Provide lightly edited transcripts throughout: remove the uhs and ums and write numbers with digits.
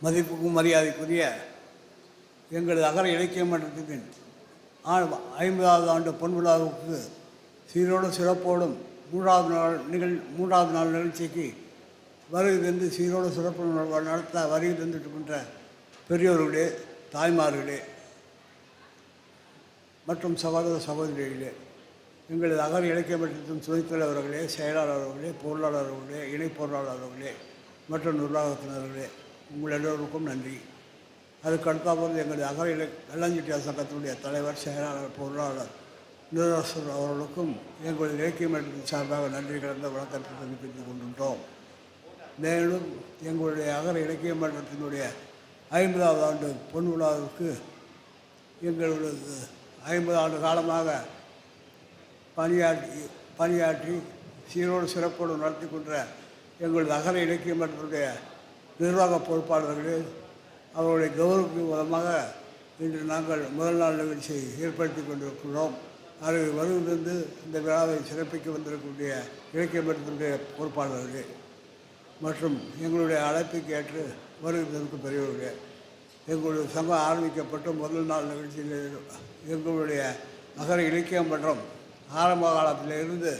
மதிப்புக்கும் மரியாதைக்குரிய எங்களது அகர இலக்கிய மன்றத்தின் 50வது ஆண்டு பொன்விழாவுக்கு சீரோடும் சிறப்போடும் மூன்றாவது நாள் நிகழ்ச்சிக்கு வருகை தந்து சீரோடு சிறப்பு நடத்த வருகை தந்துட்டுக்கின்ற பெரியோர்களே, தாய்மார்களே மற்றும் சகோதர சகோதரிகளே, எங்களது அகர இலக்கிய மன்றத்தின் துணைத் தலைவர்களே, செயலாளர்களே, பொருளாளர்களே, இணை பொருளாளர்களே மற்றும் நிர்வாகத்தினர்களே, உங்கள் எல்லோருக்கும் நன்றி. அதுக்கு அடுத்தாற்போது எங்களது அகர வெள்ளாஞ்செட்டியார் சங்கத்தினுடைய தலைவர், செயலாளர், பொருளாளர், நிர்வாகர் அவர்களுக்கும் எங்களது இலக்கிய மன்றத்தின் சார்பாக நன்றி கலந்த வணக்கத்தை தெரிவித்துக் கொண்டிருந்தோம். மேலும் எங்களுடைய அகர இலக்கிய மன்றத்தினுடைய 50வது ஆண்டு பொன்விழாவுக்கு எங்களது 50 ஆண்டு காலமாக பணியாற்றி சீரோடு சிறப்போடு நடத்தி கொண்ட எங்களது அகர இலக்கிய மன்றத்தினுடைய நிர்வாக பொறுப்பாளர்களே, அவருடைய கௌரவத்தின் மூலமாக இன்று நாங்கள் முதல் நாள் நிகழ்ச்சியை ஏற்படுத்தி கொண்டிருக்கிறோம். அது வருவதிலிருந்து இந்த விழாவை சிறப்பிக்க வந்திருக்கக்கூடிய இலக்கிய மன்றத்தினுடைய பொறுப்பாளர்களே மற்றும் எங்களுடைய அழைப்புக்கு ஏற்று வருவதற்கு பெரியவர்களே, எங்களுடைய சங்கம் ஆரம்பிக்கப்பட்ட முதல் நாள் நிகழ்ச்சியில் எங்களுடைய அகர இலக்கிய மன்றம் ஆரம்ப காலத்திலிருந்து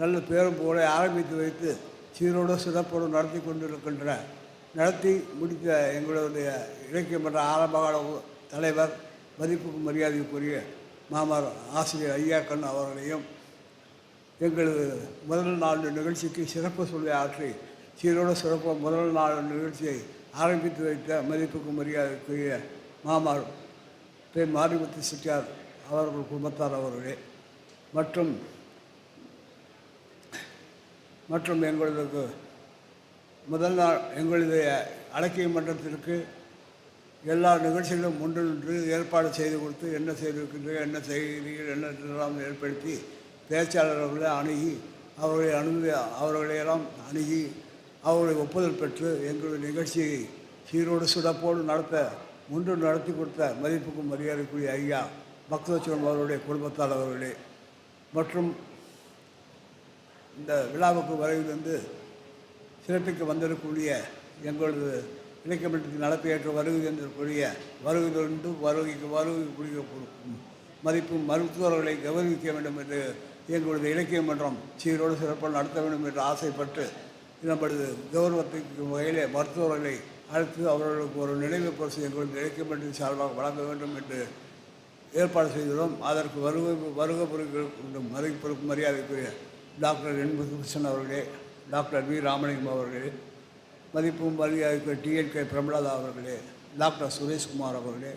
நல்ல பேரும் புகழை ஆரம்பித்து வைத்து சீரோடு சிறப்போடு நடத்தி முடித்த எங்களுடைய இலக்கிய மன்ற ஆரம்பகால தலைவர், மதிப்புக்கு மரியாதைக்குரிய மாமர் ஆசிரியர் ஐயாக்கண் அவர்களையும் எங்களது முதல் நாள் நிகழ்ச்சிக்கு சிறப்பு சொல்லி ஆற்றி சீரோடு சிறப்பு முதல் நாள் நிகழ்ச்சியை ஆரம்பித்து வைத்த மதிப்புக்கு மரியாதைக்குரிய மாமர் பெண் மாரிமுத்து செட்டியார் அவர்கள் குடும்பத்தார் அவர்களே மற்றும் எங்களுக்கு முதல் நாள் எங்களுடைய இலக்கிய மன்றத்திற்கு எல்லா நிகழ்ச்சிகளும் ஒன்று நின்று ஏற்பாடு செய்து கொடுத்து என்ன செய்திருக்கின்றீர்கள், என்ன செய்கிறீர்கள், என்னெல்லாம் ஏற்படுத்தி பேச்சாளர்களை அணுகி அவர்களையெல்லாம் அணுகி அவர்களுடைய ஒப்புதல் பெற்று எங்களுடைய நிகழ்ச்சியை சீரோடு சிறப்போடு நடத்தி கொடுத்த மதிப்புக்கும் மரியாதைக்குரிய ஐயா பக்தவச்சலம் அவருடைய குடும்பத்தார் அவர்களே மற்றும் இந்த விழாவுக்கு வருகிறது சிறப்பிக்க வந்திருக்கக்கூடிய எங்களது இலக்கிய மன்றத்தின் நடப்பேற்ற வருகைக்குரிய மதிப்பும் மருத்துவர்களை கௌரவிக்க வேண்டும் என்று எங்களது இலக்கிய மன்றம் சீரோடு சிறப்பாக நடத்த வேண்டும் என்று ஆசைப்பட்டு நமது கௌரவத்திற்கு வகையிலே மருத்துவர்களை அழைத்து அவர்களுக்கு ஒரு நினைவு பரிசு எங்களது இலக்கிய மன்றத்தின் சார்பாக வழங்க வேண்டும் என்று ஏற்பாடு செய்துள்ளோம். அதற்கு வருகை மதிப்பிற்கும் மரியாதைக்குரிய டாக்டர் என் கிருஷ்ணன் அவர்களே, டாக்டர் வி ராமலிங்கம் அவர்களே, மதிப்பும் மரியாதைக்குரிய டிஎன்கே பிரமலாதா அவர்களே, டாக்டர் சுரேஷ்குமார் அவர்களே,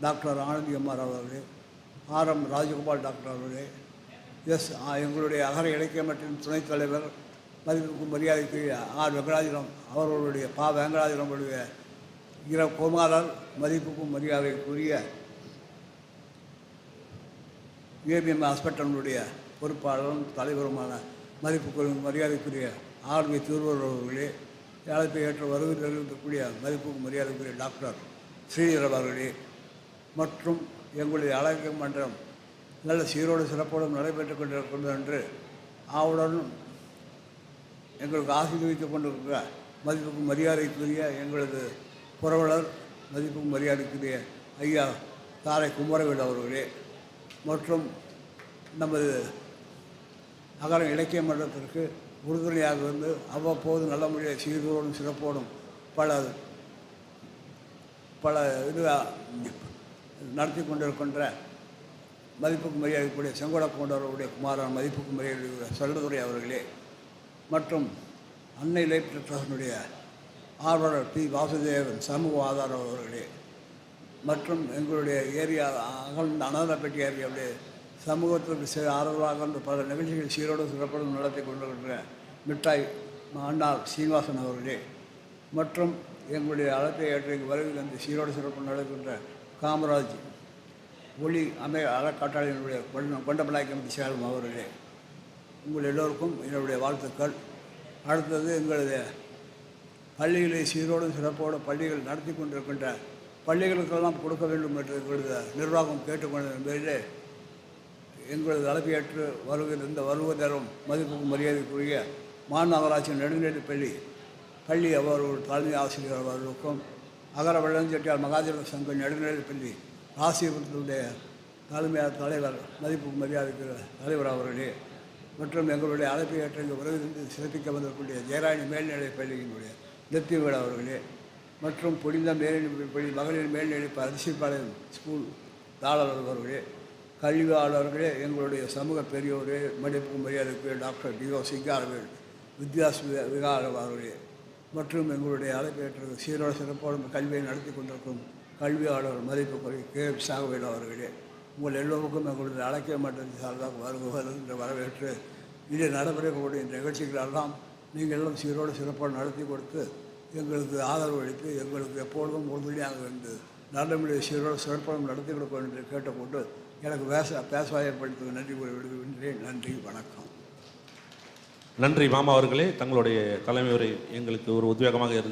டாக்டர் ஆனந்தி அம்மார் அவர்களே, ஆர்எம் ராஜகோபால் டாக்டர் அவர்களே, எங்களுடைய அகர இலக்கிய மன்றத்தின் துணைத் தலைவர் மதிப்புக்கும் மரியாதைக்குரிய ஆர் வெங்கடாஜலம் அவர்களுடைய வெங்கடாஜலம் அவருடைய குமாரர், மதிப்புக்கும் மரியாதைக்குரிய ஏபிஎம் ஹாஸ்பிட்டலுடைய பொறுப்பாளரும் தலைவருமான மதிப்புக்கும் மரியாதைக்குரிய ஆர்வி திருவள்ளுவர் அவர்களே, அழைப்பை ஏற்ற வருகை தெரிவிக்கக்கூடிய மதிப்புக்கும் மரியாதைக்குரிய டாக்டர் ஸ்ரீதர் அவர்களே மற்றும் எங்களுடைய இலக்கிய மன்றம் நல்ல சீரோடு சிறப்போடும் நடைபெற்றுக் கொண்டிருக்கிறது என்று ஆவுடனும் எங்களுக்கு ஆசீர்வதித்துக் கொண்டிருக்கிற மதிப்புக்கும் மரியாதைக்குரிய எங்களது புரவலர், மதிப்புக்கும் மரியாதைக்குரிய ஐயா தாரை குமரவேல் அவர்களே மற்றும் நமது அகர இலக்கிய மன்றத்திற்கு உறுதுணையாக இருந்து அவ்வப்போது நல்ல முறையில் சீரோடும் சிறப்போடும் பல இது நடத்தி கொண்டிருக்கின்ற மதிப்புக்கு மரியாதைக்குரிய செங்கோடக்கொண்டவர்களுடைய குமாரன், மதிப்புக்கு மரியாதை செல்லதுரை அவர்களே மற்றும் அன்னை லைஃப் ட்ரஸ்டினுடைய ஆர்வலர் பி வாசுதேவன் சமூக ஆதாரம் அவர்களே மற்றும் எங்களுடைய ஏரியா அனாதப்பட்டி ஏரியாவுடைய சமூகத்திற்கு ஆதரவாக பல நிகழ்ச்சிகள் சீரோடு சிறப்போடு நடத்தி கொண்டிருக்கின்ற மிட்டாய் அண்ணார் சீனிவாசன் அவர்களே மற்றும் எங்களுடைய அழைப்பை ஏற்ற வருகிற அந்த சீரோடு சிறப்பு நடக்கின்ற காமராஜ் ஒளி அறக்காட்டாளியினுடைய கொண்டமலாய் கமிட்டி சேலம் அவர்களே, உங்கள் எல்லோருக்கும் என்னுடைய வாழ்த்துக்கள். அடுத்தது எங்களுடைய பள்ளிகளை சீரோடு சிறப்போடு பள்ளிகள் நடத்தி கொண்டிருக்கின்ற பள்ளிகளுக்கெல்லாம் கொடுக்க வேண்டும் என்று எங்களது நிர்வாகம் கேட்டுக்கொண்ட பேரிலே எங்களது அழைப்பேற்று வருவதரும் மதிப்புக்கும் மரியாதைக்குரிய மாநகராட்சி நடுநிலைப்பள்ளி பள்ளி அவர்கள் தலைமை ஆசிரியர் அவர்களுக்கும் அகர வெள்ளஞ்செட்டியார் மகாஜன சங்க நடுநிலைப்பள்ளி ராசிபுரத்தினுடைய தலைவர் மதிப்பு மரியாதைக்கு தலைவர் அவர்களே மற்றும் எங்களுடைய அழைப்பை ஏற்ற இங்கு விரைந்து சிறப்பிக்க வந்திருக்கூடிய ஜெயராணி மேல்நிலைப் பள்ளியினுடைய நிறுத்திவிட அவர்களே மற்றும் புனித மேல்நிலைப்பள்ளி மகளிர் மேல்நிலைப்பு அரிசிப்பாளையம் ஸ்கூல் தாளர் அவர்களே கல்வியாளர்களே எங்களுடைய சமூக பெரியோரே மதிப்பு மரியாதைக்கு டாக்டர் டி.ஓ. சிங்காரவேல் வித்யாஸ் விகார அவர்களே மற்றும் எங்களுடைய அழைப்பேற்ற சீரோடு சிறப்போடு கல்வியை நடத்தி கொண்டிருக்கும் கல்வியாளர் மதிப்புக்குரிய கே.எம். சாகவேல் அவர்களே உங்கள் எல்லோருக்கும் எங்களுடைய அழைக்க மாட்டேன் சார்பாக வருகின்ற வரவேற்று இது நடைபெறக்கூடிய நிகழ்ச்சிகளெல்லாம் நீங்கள் எல்லாம் சீரோடு சிறப்பாக நடத்தி கொடுத்து எங்களுக்கு ஆதரவு அளித்து எங்களுக்கு எப்பொழுதும் உறுதுணையாக இருந்து நல்ல சீரோடு சிறப்பாக நடத்தி கொடுக்க என்று கேட்டுக்கொண்டு எனக்கு பேச வாய்ப்படுத்த நன்றி கூறி விடுகின்றேன். நன்றி, வணக்கம். நன்றி மாமா அவர்களே. தங்களுடைய தலைமை உரை எங்களுக்கு ஒரு உத்வேகமாக இருந்தது.